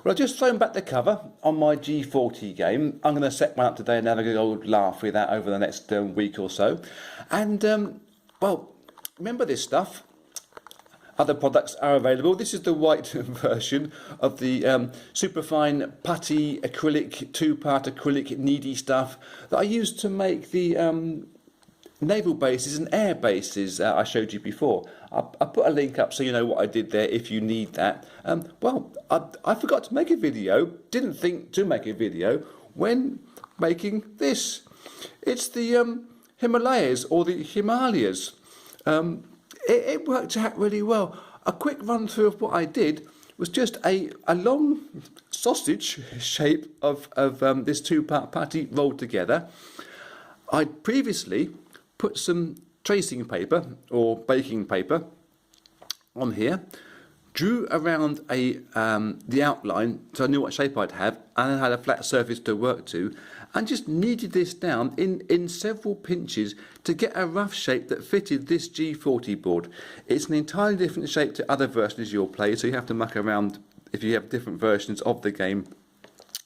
Well, I've just thrown back the cover on my G40 game. I'm going to set one up today and have a good old laugh with that over the next week or so. And, well, remember this stuff. Other products are available. This is the white version of the superfine putty acrylic, two-part acrylic needy stuff that I used to make the naval bases and air bases I showed you before. I put a link up so you know what I did there if you need that. Well, I forgot to make a video, didn't think to make a video when making this. It's the Himalayas or the Himalayas. It worked out really well. A quick run through of what I did was just a long sausage shape of this two-part putty rolled together. I'd previously put some tracing paper or baking paper on here, drew around the outline so I knew what shape I'd have, and I had a flat surface to work to, and just kneaded this down in several pinches to get a rough shape that fitted this G40 board. It's an entirely different shape to other versions you'll play, so you have to muck around if you have different versions of the game.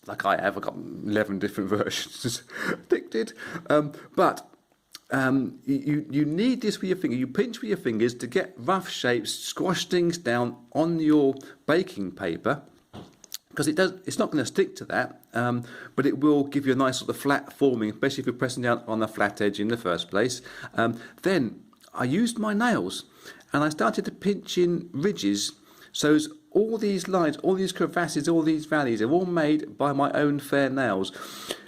Like I have, I've got 11 different versions addicted. You need this with your finger. You pinch with your fingers to get rough shapes, squash things down on your baking paper, because it's not going to stick to that, but it will give you a nice sort of flat forming, especially if you're pressing down on the flat edge in the first place. Then I used my nails and I started to pinch in ridges. So all these lines, all these crevasses, all these valleys are all made by my own fair nails.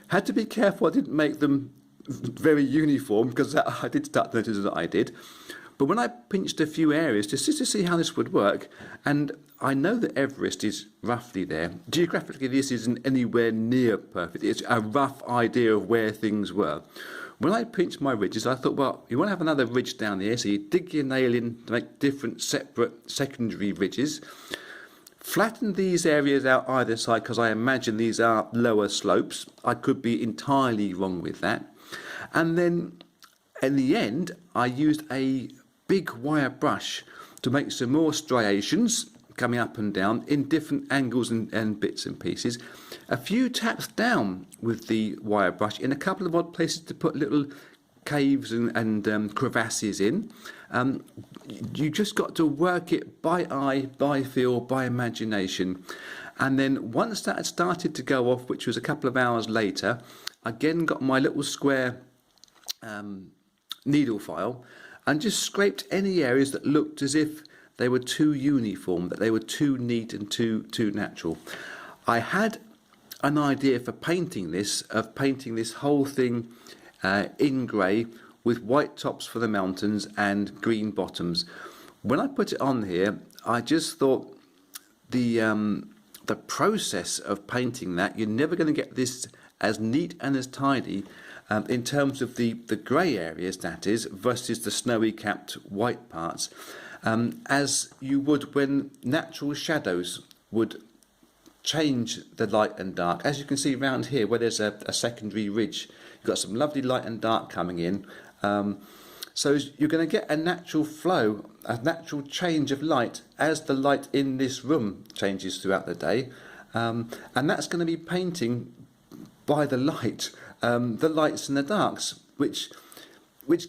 Had to be careful I didn't make them very uniform, because I did start to notice that I did. But when I pinched a few areas just to see how this would work, and I know that Everest is roughly there. Geographically, this isn't anywhere near perfect. It's a rough idea of where things were. When I pinched my ridges, I thought, well, you want to have another ridge down here, so you dig your nail in to make different separate secondary ridges. Flatten these areas out either side, because I imagine these are lower slopes. I could be entirely wrong with that. And then, in the end, I used a big wire brush to make some more striations coming up and down in different angles and bits and pieces. A few taps down with the wire brush in a couple of odd places to put little caves and crevasses in. You just got to work it by eye, by feel, by imagination. And then once that had started to go off, which was a couple of hours later, I again got my little square needle file and just scraped any areas that looked as if they were too uniform, that they were too neat and too natural. I had an idea for painting this whole thing in grey with white tops for the mountains and green bottoms. When I put it on here, I just thought the process of painting that, you're never going to get this as neat and as tidy in terms of the grey areas, that is, versus the snowy capped white parts, as you would when natural shadows would change the light and dark. As you can see around here where there's a secondary ridge, you've got some lovely light and dark coming in. So you're going to get a natural flow, a natural change of light as the light in this room changes throughout the day. And that's going to be painting by the light, the lights and the darks, which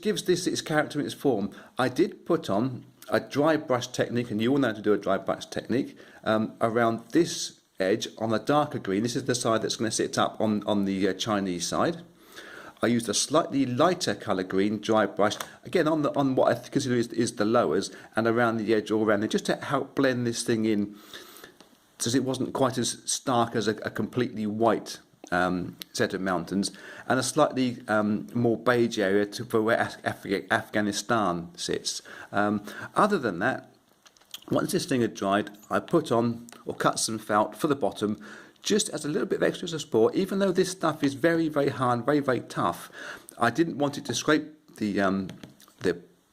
gives this its character and its form. I did put on a dry brush technique, and you all know how to do a dry brush technique, around this edge on the darker green. This is the side that's going to sit up on the Chinese side. I used a slightly lighter colour green dry brush, again on what I consider is the lowers, and around the edge all around there, just to help blend this thing in, so it wasn't quite as stark as a completely white set of mountains, and a slightly more beige area for where Afghanistan sits. Other than that, once this thing had dried, I put on or cut some felt for the bottom, just as a little bit of extra support. Even though this stuff is very, very hard, very, very tough, I didn't want it to scrape the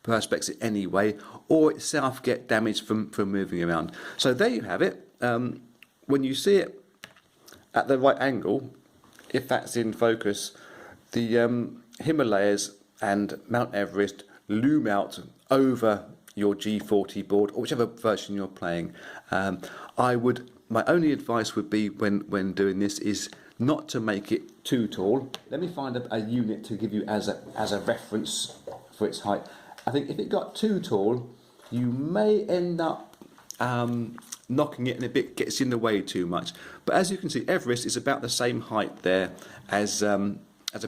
perspex anyway, or itself get damaged from moving around. So there you have it. When you see it at the right angle, if that's in focus, the Himalayas and Mount Everest loom out over your G40 board, or whichever version you're playing. I would my only advice would be when doing this is not to make it too tall. Let me find a unit to give you as a reference for its height. I think if it got too tall, you may end up knocking it, and a bit gets in the way too much. But as you can see, Everest is about the same height there as a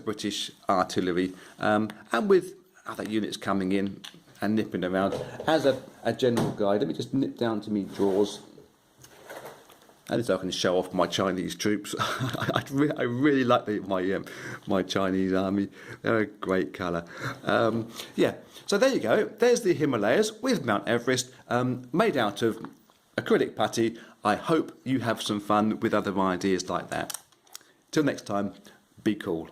British artillery, and with other units coming in and nipping around. As a general guide, let me just nip down to me drawers. At least I can show off my Chinese troops. I really like my Chinese army. They're a great colour. Yeah, so there you go. There's the Himalayas with Mount Everest, made out of acrylic putty. I hope you have some fun with other ideas like that. Till next time, be cool.